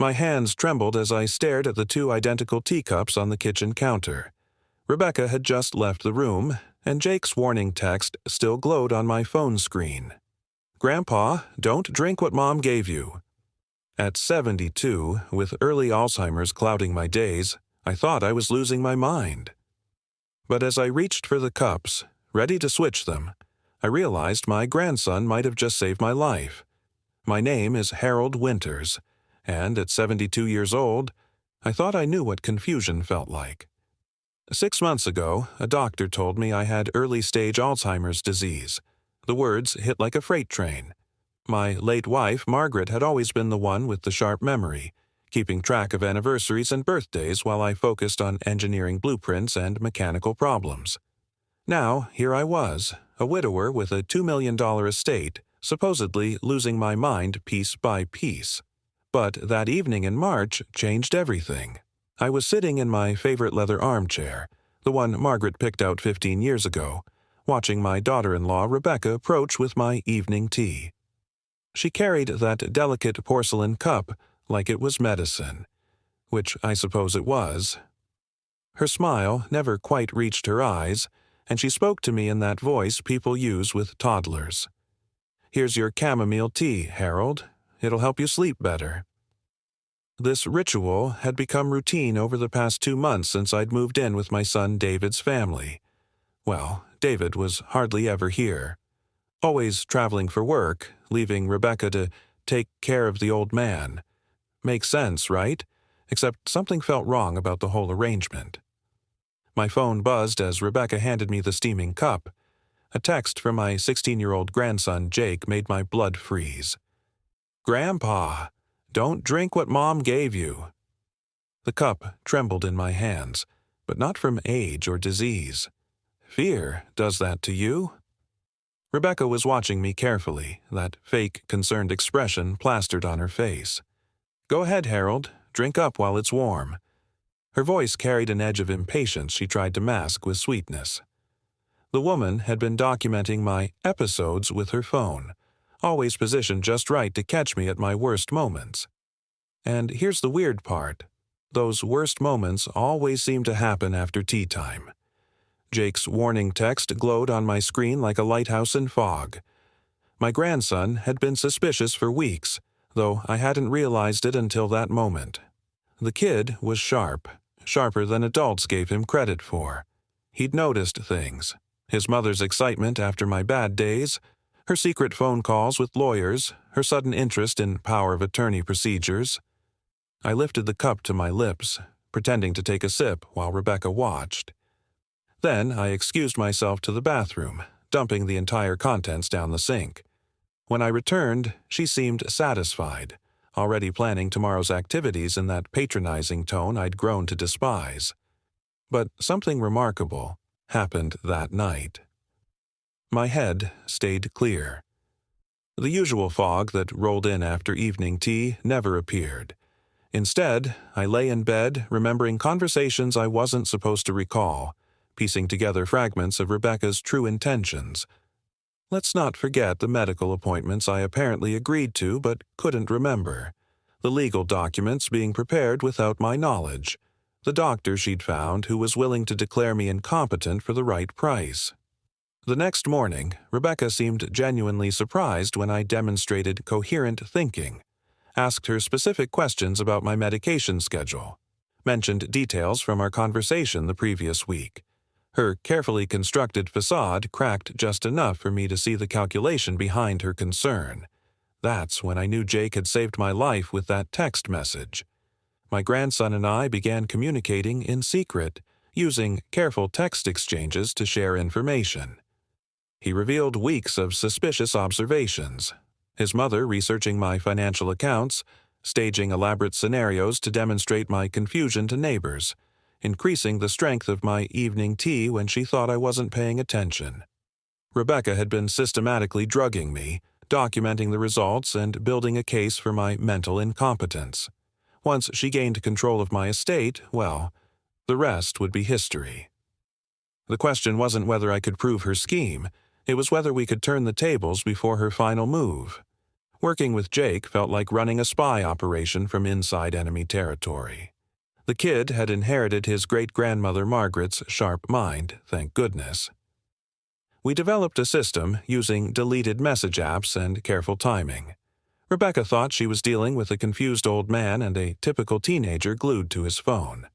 My hands trembled as I stared at the two identical teacups on the kitchen counter. Rebecca had just left the room, and Jake's warning text still glowed on my phone screen. "Grandpa, don't drink what Mom gave you." At 72, with early Alzheimer's clouding my days, I thought I was losing my mind. But as I reached for the cups, ready to switch them, I realized my grandson might have just saved my life. My name is Harold Winters, and at 72 years old, I thought I knew what confusion felt like. 6 months ago, a doctor told me I had early-stage Alzheimer's disease. The words hit like a freight train. My late wife, Margaret, had always been the one with the sharp memory, keeping track of anniversaries and birthdays while I focused on engineering blueprints and mechanical problems. Now, here I was, a widower with a $2 million estate, supposedly losing my mind piece by piece. But that evening in March changed everything. I was sitting in my favorite leather armchair, the one Margaret picked out 15 years ago, watching my daughter-in-law Rebecca approach with my evening tea. She carried that delicate porcelain cup like it was medicine, which I suppose it was. Her smile never quite reached her eyes, and she spoke to me in that voice people use with toddlers. "Here's your chamomile tea, Harold. It'll help you sleep better." This ritual had become routine over the past 2 months since I'd moved in with my son David's family. Well, David was hardly ever here. Always traveling for work, leaving Rebecca to take care of the old man. Makes sense, right? Except something felt wrong about the whole arrangement. My phone buzzed as Rebecca handed me the steaming cup. A text from my 16-year-old grandson Jake made my blood freeze. "Grandpa, don't drink what Mom gave you." The cup trembled in my hands, but not from age or disease. Fear does that to you? Rebecca was watching me carefully, that fake, concerned expression plastered on her face. "Go ahead, Harold. Drink up while it's warm." Her voice carried an edge of impatience she tried to mask with sweetness. The woman had been documenting my episodes with her phone, always positioned just right to catch me at my worst moments. And here's the weird part. Those worst moments always seem to happen after tea time. Jake's warning text glowed on my screen like a lighthouse in fog. My grandson had been suspicious for weeks, though I hadn't realized it until that moment. The kid was sharp, sharper than adults gave him credit for. He'd noticed things. His mother's excitement after my bad days, her secret phone calls with lawyers, her sudden interest in power of attorney procedures. I lifted the cup to my lips, pretending to take a sip while Rebecca watched. Then I excused myself to the bathroom, dumping the entire contents down the sink. When I returned, she seemed satisfied, already planning tomorrow's activities in that patronizing tone I'd grown to despise. But something remarkable happened that night. My head stayed clear. The usual fog that rolled in after evening tea never appeared. Instead, I lay in bed, remembering conversations I wasn't supposed to recall, piecing together fragments of Rebecca's true intentions. Let's not forget the medical appointments I apparently agreed to but couldn't remember, the legal documents being prepared without my knowledge, the doctor she'd found who was willing to declare me incompetent for the right price. The next morning, Rebecca seemed genuinely surprised when I demonstrated coherent thinking, asked her specific questions about my medication schedule, mentioned details from our conversation the previous week. Her carefully constructed facade cracked just enough for me to see the calculation behind her concern. That's when I knew Jake had saved my life with that text message. My grandson and I began communicating in secret, using careful text exchanges to share information. He revealed weeks of suspicious observations, his mother researching my financial accounts, staging elaborate scenarios to demonstrate my confusion to neighbors, increasing the strength of my evening tea when she thought I wasn't paying attention. Rebecca had been systematically drugging me, documenting the results and building a case for my mental incompetence. Once she gained control of my estate, well, the rest would be history. The question wasn't whether I could prove her scheme, it was whether we could turn the tables before her final move. Working with Jake felt like running a spy operation from inside enemy territory. The kid had inherited his great-grandmother Margaret's sharp mind, thank goodness. We developed a system using deleted message apps and careful timing. Rebecca thought she was dealing with a confused old man and a typical teenager glued to his phone.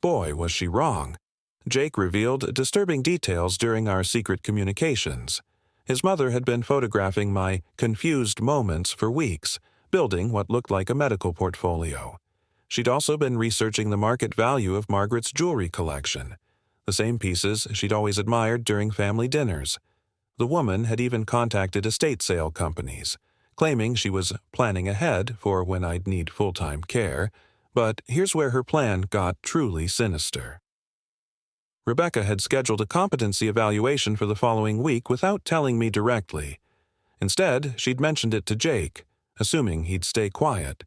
Boy, was she wrong. Jake revealed disturbing details during our secret communications. His mother had been photographing my confused moments for weeks, building what looked like a medical portfolio. She'd also been researching the market value of Margaret's jewelry collection, the same pieces she'd always admired during family dinners. The woman had even contacted estate sale companies, claiming she was planning ahead for when I'd need full-time care, but here's where her plan got truly sinister. Rebecca had scheduled a competency evaluation for the following week without telling me directly. Instead, she'd mentioned it to Jake, assuming he'd stay quiet.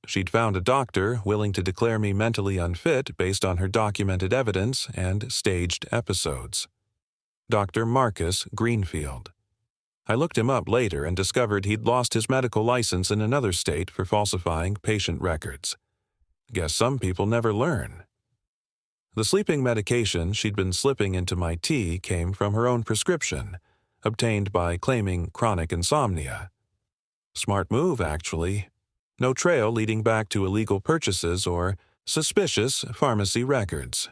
She'd found a doctor willing to declare me mentally unfit based on her documented evidence and staged episodes. Dr. Marcus Greenfield. I looked him up later and discovered he'd lost his medical license in another state for falsifying patient records. Guess some people never learn. The sleeping medication she'd been slipping into my tea came from her own prescription, obtained by claiming chronic insomnia. Smart move, actually. No trail leading back to illegal purchases or suspicious pharmacy records.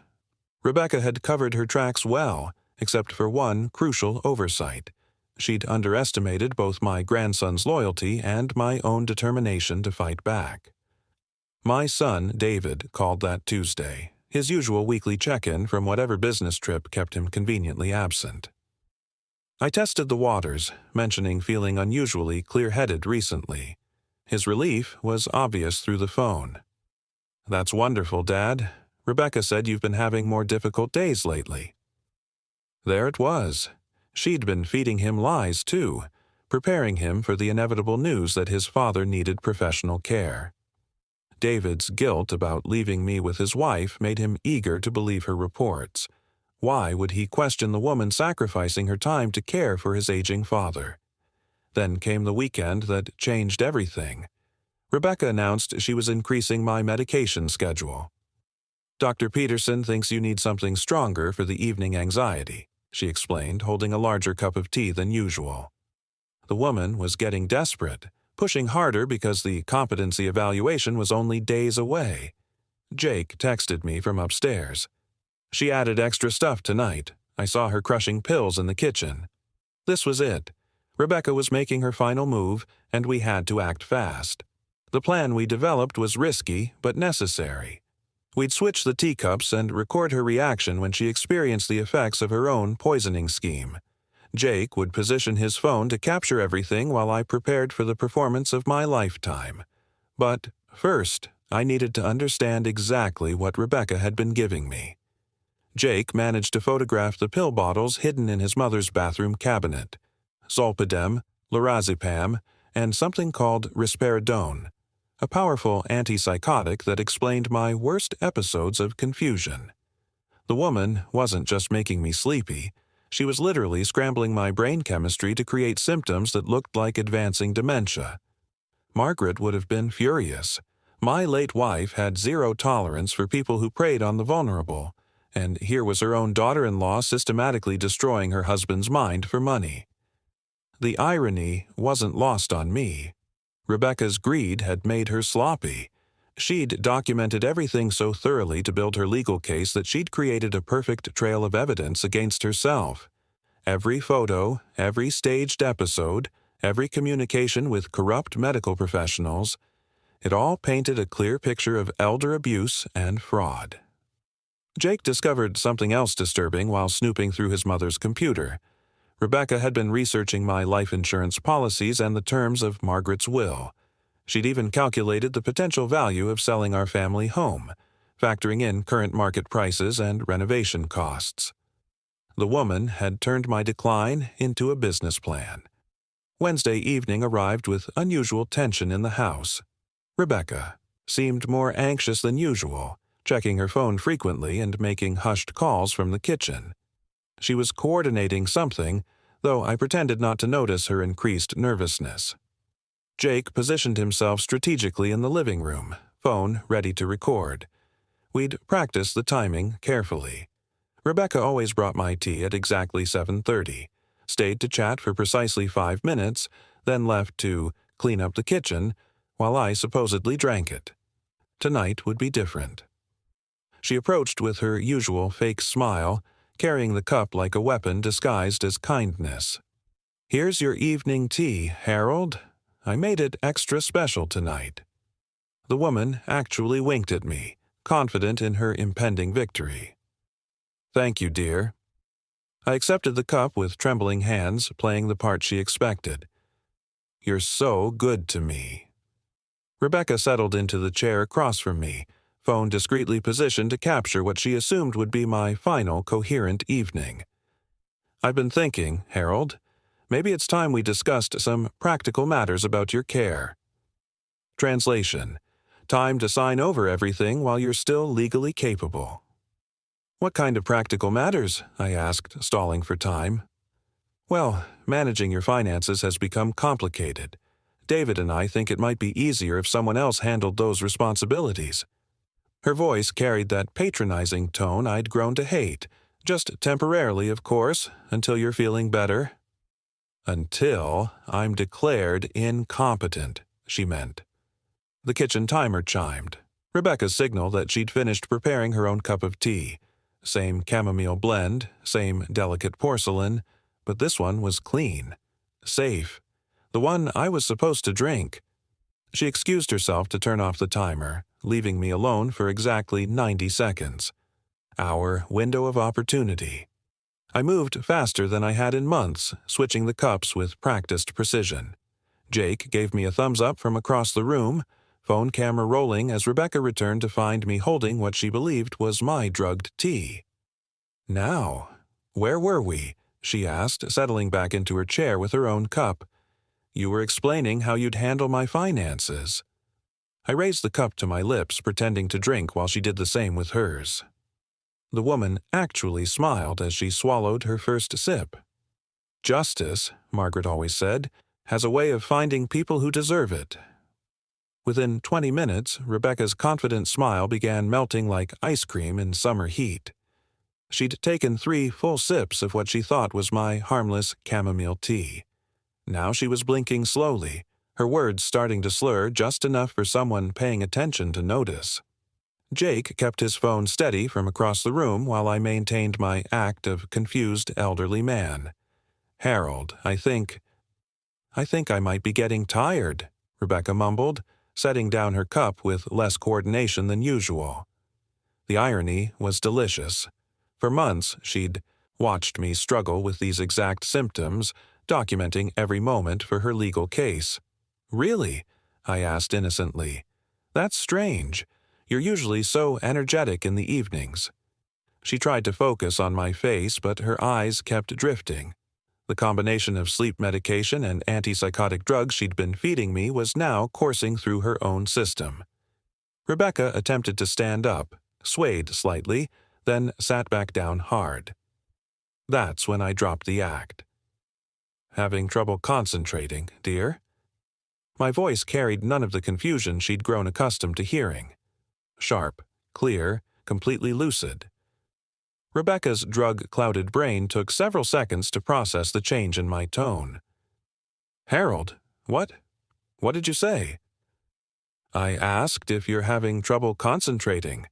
Rebecca had covered her tracks well, except for one crucial oversight. She'd underestimated both my grandson's loyalty and my own determination to fight back. My son, David, called that Tuesday, his usual weekly check-in from whatever business trip kept him conveniently absent. I tested the waters, mentioning feeling unusually clear-headed recently. His relief was obvious through the phone. "That's wonderful, Dad. Rebecca said you've been having more difficult days lately." There it was. She'd been feeding him lies, too, preparing him for the inevitable news that his father needed professional care. David's guilt about leaving me with his wife made him eager to believe her reports. Why would he question the woman sacrificing her time to care for his aging father? Then came the weekend that changed everything. Rebecca announced she was increasing my medication schedule. "Dr. Peterson thinks you need something stronger for the evening anxiety," she explained, holding a larger cup of tea than usual. The woman was getting desperate, pushing harder because the competency evaluation was only days away. Jake texted me from upstairs. "She added extra stuff tonight. I saw her crushing pills in the kitchen." This was it. Rebecca was making her final move, and we had to act fast. The plan we developed was risky, but necessary. We'd switch the teacups and record her reaction when she experienced the effects of her own poisoning scheme. Jake would position his phone to capture everything while I prepared for the performance of my lifetime. But first, I needed to understand exactly what Rebecca had been giving me. Jake managed to photograph the pill bottles hidden in his mother's bathroom cabinet. Zolpidem, lorazepam, and something called risperidone, a powerful antipsychotic that explained my worst episodes of confusion. The woman wasn't just making me sleepy. She was literally scrambling my brain chemistry to create symptoms that looked like advancing dementia. Margaret would have been furious. My late wife had zero tolerance for people who preyed on the vulnerable, and here was her own daughter-in-law systematically destroying her husband's mind for money. The irony wasn't lost on me. Rebecca's greed had made her sloppy. She'd documented everything so thoroughly to build her legal case that she'd created a perfect trail of evidence against herself. Every photo, every staged episode, every communication with corrupt medical professionals, it all painted a clear picture of elder abuse and fraud. Jake discovered something else disturbing while snooping through his mother's computer. Rebecca had been researching my life insurance policies and the terms of Margaret's will. She'd even calculated the potential value of selling our family home, factoring in current market prices and renovation costs. The woman had turned my decline into a business plan. Wednesday evening arrived with unusual tension in the house. Rebecca seemed more anxious than usual, checking her phone frequently and making hushed calls from the kitchen. She was coordinating something, though I pretended not to notice her increased nervousness. Jake positioned himself strategically in the living room, phone ready to record. We'd practiced the timing carefully. Rebecca always brought my tea at exactly 7:30, stayed to chat for precisely 5 minutes, then left to clean up the kitchen while I supposedly drank it. Tonight would be different. She approached with her usual fake smile, carrying the cup like a weapon disguised as kindness. "Here's your evening tea, Harold. I made it extra special tonight." The woman actually winked at me, confident in her impending victory. "Thank you, dear." I accepted the cup with trembling hands, playing the part she expected. "You're so good to me." Rebecca settled into the chair across from me, phone discreetly positioned to capture what she assumed would be my final coherent evening. "I've been thinking, Harold, maybe it's time we discussed some practical matters about your care." Translation: time to sign over everything while you're still legally capable. "What kind of practical matters?" I asked, stalling for time. "Well, managing your finances has become complicated. David and I think it might be easier if someone else handled those responsibilities." Her voice carried that patronizing tone I'd grown to hate, just temporarily, of course, until you're feeling better. "Until I'm declared incompetent," she meant. The kitchen timer chimed. Rebecca's signal that she'd finished preparing her own cup of tea. Same chamomile blend, same delicate porcelain, but this one was clean. Safe. The one I was supposed to drink. She excused herself to turn off the timer, leaving me alone for exactly 90 seconds. Our window of opportunity. I moved faster than I had in months, switching the cups with practiced precision. Jake gave me a thumbs up from across the room, phone camera rolling as Rebecca returned to find me holding what she believed was my drugged tea. "Now, where were we?" she asked, settling back into her chair with her own cup. "You were explaining how you'd handle my finances." I raised the cup to my lips, pretending to drink while she did the same with hers. The woman actually smiled as she swallowed her first sip. "Justice," Margaret always said, "has a way of finding people who deserve it." Within 20 minutes, Rebecca's confident smile began melting like ice cream in summer heat. She'd taken 3 full sips of what she thought was my harmless chamomile tea. Now she was blinking slowly, her words starting to slur just enough for someone paying attention to notice. Jake kept his phone steady from across the room while I maintained my act of confused elderly man. "Harold, I think I might be getting tired," Rebecca mumbled, setting down her cup with less coordination than usual. The irony was delicious. For months, she'd watched me struggle with these exact symptoms, documenting every moment for her legal case. "Really?" I asked innocently. "That's strange. You're usually so energetic in the evenings." She tried to focus on my face, but her eyes kept drifting. The combination of sleep medication and antipsychotic drugs she'd been feeding me was now coursing through her own system. Rebecca attempted to stand up, swayed slightly, then sat back down hard. That's when I dropped the act. "Having trouble concentrating, dear?" My voice carried none of the confusion she'd grown accustomed to hearing. Sharp, clear, completely lucid. Rebecca's drug-clouded brain took several seconds to process the change in my tone. "Harold, what did you say?" "I asked if you're having trouble concentrating.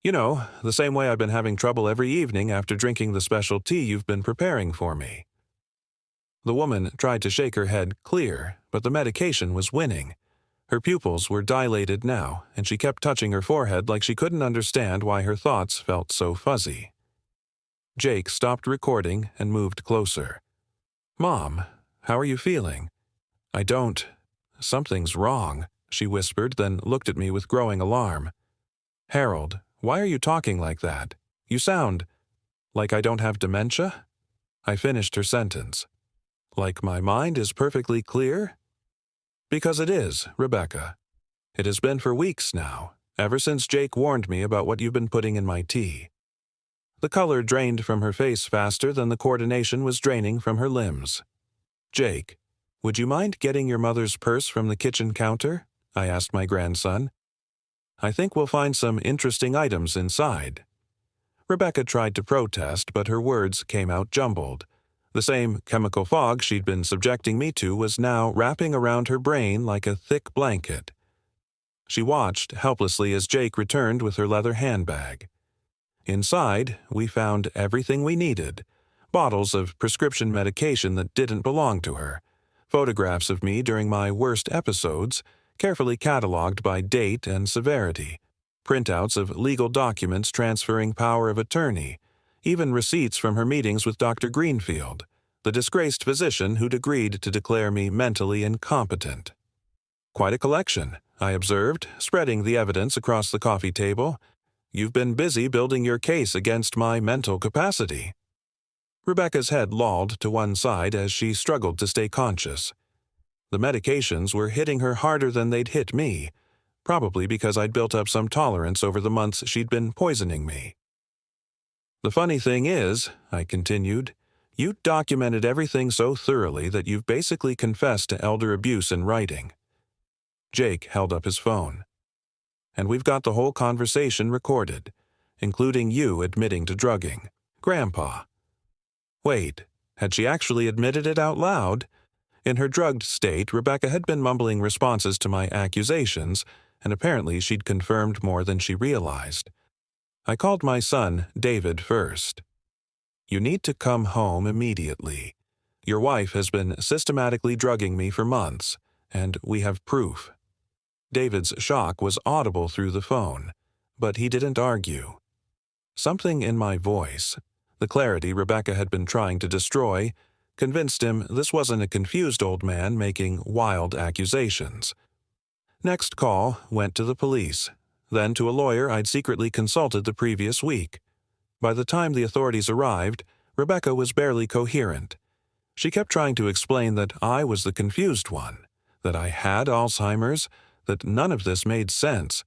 You know, the same way I've been having trouble every evening after drinking the special tea you've been preparing for me." The woman tried to shake her head clear, but the medication was winning. Her pupils were dilated now, and she kept touching her forehead like she couldn't understand why her thoughts felt so fuzzy. Jake stopped recording and moved closer. "Mom, how are you feeling?" Something's wrong," she whispered, then looked at me with growing alarm. "Harold, why are you talking like that? You sound like I don't have dementia?" I finished her sentence. "Like my mind is perfectly clear?" "Because it is, Rebecca. It has been for weeks now, ever since Jake warned me about what you've been putting in my tea." The color drained from her face faster than the coordination was draining from her limbs. "Jake, "Would you mind getting your mother's purse from the kitchen counter?" I asked my grandson. "I think we'll find some interesting items inside." Rebecca tried to protest, but her words came out jumbled. The same chemical fog she'd been subjecting me to was now wrapping around her brain like a thick blanket. She watched helplessly as Jake returned with her leather handbag. Inside, we found everything we needed: bottles of prescription medication that didn't belong to her, photographs of me during my worst episodes, carefully cataloged by date and severity, printouts of legal documents transferring power of attorney, even receipts from her meetings with Dr. Greenfield, the disgraced physician who'd agreed to declare me mentally incompetent. "Quite a collection," I observed, spreading the evidence across the coffee table. "You've been busy building your case against my mental capacity." Rebecca's head lolled to one side as she struggled to stay conscious. The medications were hitting her harder than they'd hit me, probably because I'd built up some tolerance over the months she'd been poisoning me. "The funny thing is," I continued, "you documented everything so thoroughly that you've basically confessed to elder abuse in writing." Jake held up his phone. "And we've got the whole conversation recorded, including you admitting to drugging. Grandpa." Wait, had she actually admitted it out loud? In her drugged state, Rebecca had been mumbling responses to my accusations, and apparently she'd confirmed more than she realized. I called my son, David, first. "You need to come home immediately. Your wife has been systematically drugging me for months, and we have proof." David's shock was audible through the phone, but he didn't argue. Something in my voice, the clarity Rebecca had been trying to destroy, convinced him this wasn't a confused old man making wild accusations. Next call went to the police, then to a lawyer I'd secretly consulted the previous week. By the time the authorities arrived, Rebecca was barely coherent. She kept trying to explain that I was the confused one, that I had Alzheimer's, that none of this made sense,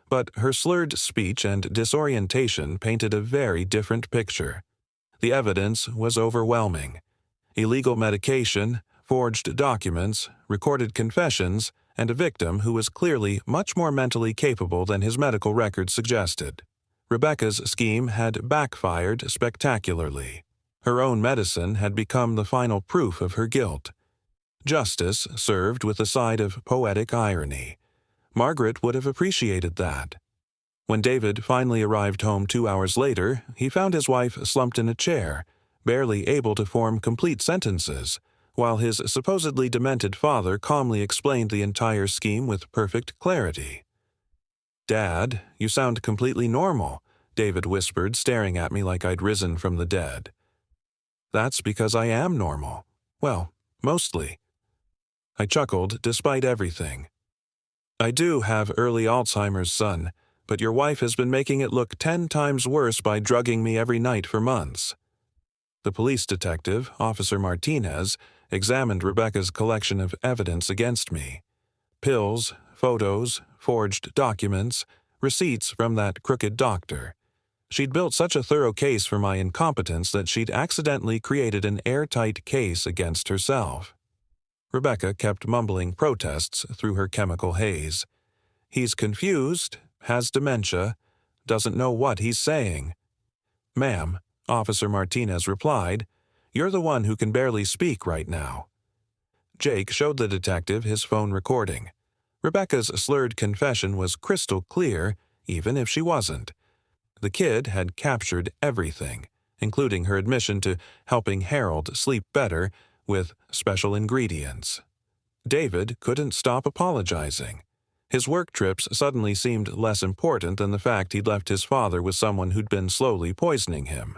but her slurred speech and disorientation painted a very different picture. The evidence was overwhelming: illegal medication, forged documents, recorded confessions, and a victim who was clearly much more mentally capable than his medical records suggested. Rebecca's scheme had backfired spectacularly. Her own medicine had become the final proof of her guilt. Justice served with a side of poetic irony. Margaret would have appreciated that. When David finally arrived home 2 hours later, he found his wife slumped in a chair, barely able to form complete sentences, while his supposedly demented father calmly explained the entire scheme with perfect clarity. "Dad, you sound completely normal," David whispered, staring at me like I'd risen from the dead. "That's because I am normal. Well, mostly." I chuckled despite everything. "I do have early Alzheimer's, son, but your wife has been making it look 10 times worse by drugging me every night for months." The police detective, Officer Martinez, examined Rebecca's collection of evidence against me. Pills, photos, forged documents, receipts from that crooked doctor. She'd built such a thorough case for my incompetence that she'd accidentally created an airtight case against herself. Rebecca kept mumbling protests through her chemical haze. "He's confused, has dementia, doesn't know what he's saying." "Ma'am," Officer Martinez replied, "you're the one who can barely speak right now." Jake showed the detective his phone recording. Rebecca's slurred confession was crystal clear, even if she wasn't. The kid had captured everything, including her admission to helping Harold sleep better with special ingredients. David couldn't stop apologizing. His work trips suddenly seemed less important than the fact he'd left his father with someone who'd been slowly poisoning him.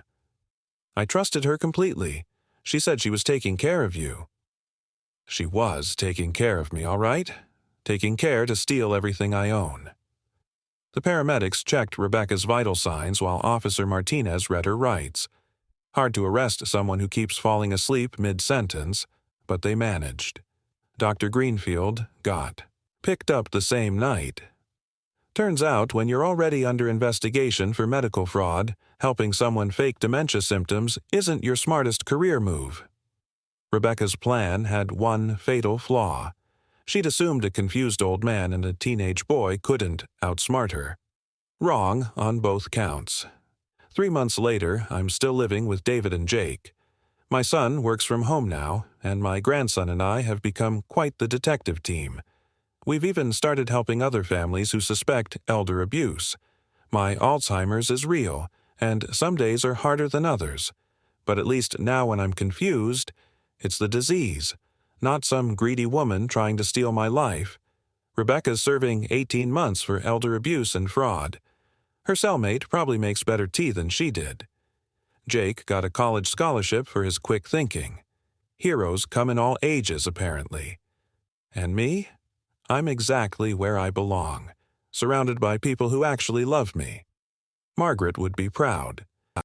"I trusted her completely. She said she was taking care of you." She was taking care of me, all right. Taking care to steal everything I own. The paramedics checked Rebecca's vital signs while Officer Martinez read her rights. Hard to arrest someone who keeps falling asleep mid-sentence, but they managed. Dr. Greenfield got picked up the same night. Turns out, when you're already under investigation for medical fraud, helping someone fake dementia symptoms isn't your smartest career move. Rebecca's plan had one fatal flaw. She'd assumed a confused old man and a teenage boy couldn't outsmart her. Wrong on both counts. 3 months later, I'm still living with David and Jake. My son works from home now, and my grandson and I have become quite the detective team. We've even started helping other families who suspect elder abuse. My Alzheimer's is real, and some days are harder than others. But at least now when I'm confused, it's the disease, not some greedy woman trying to steal my life. Rebecca's serving 18 months for elder abuse and fraud. Her cellmate probably makes better tea than she did. Jake got a college scholarship for his quick thinking. Heroes come in all ages, apparently. And me? I'm exactly where I belong, surrounded by people who actually love me. Margaret would be proud.